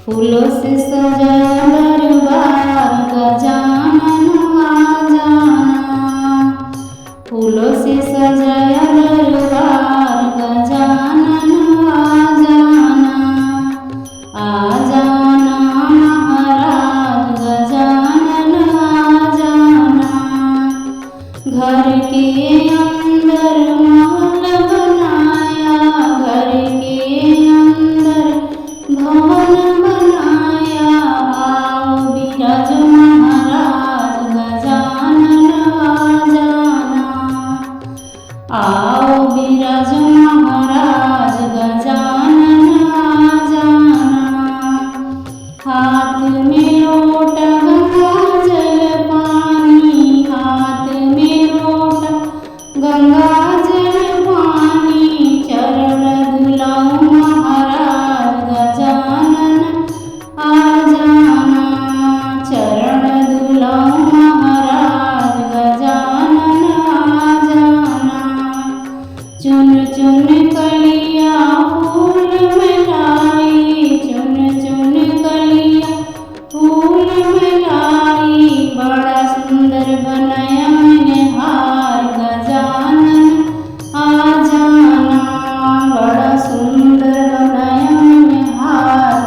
फूलों से सजाया दरबार गजानन आ जाना। फूलों से सजाया दरबार गजानन आ जाना महाराज गजानन आ जाना। घर के अंदर महल बनाया, घर के अंदर भवन बनाया। आओ बिराज महाराज गजानन आ जाना। आओ बिराज महाराज गजानन आ जाना। हाथ में लोटा गंगा जल पानी, हाथ में लोटा गंगा जल पानी। चरण धुलाओ महाराज गजानन आ जाना। चरण धुलाओ महाराज गजानन आ जाना। चुन चुन कलिया फूल मिलाई, चुन चुन कलिया फूल मिलाई। बड़ा सुंदर बनाया मैंने हार गजानन आ जाना। बड़ा सुंदर बनाया मैंने हार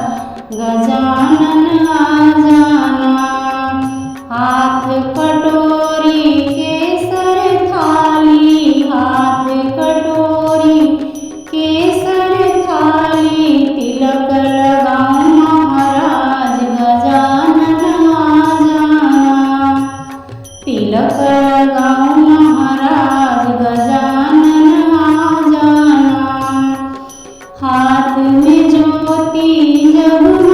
गजानन आ जाना। हाथ कटोरी केसर थाली, हाथ कटोरी केसर थाली। तिलक लगाओ महाराज गजानन आ जाना। तिलक लगाओ महाराज गजानन आ जाना। हाथ में ज्योति जगमगाए,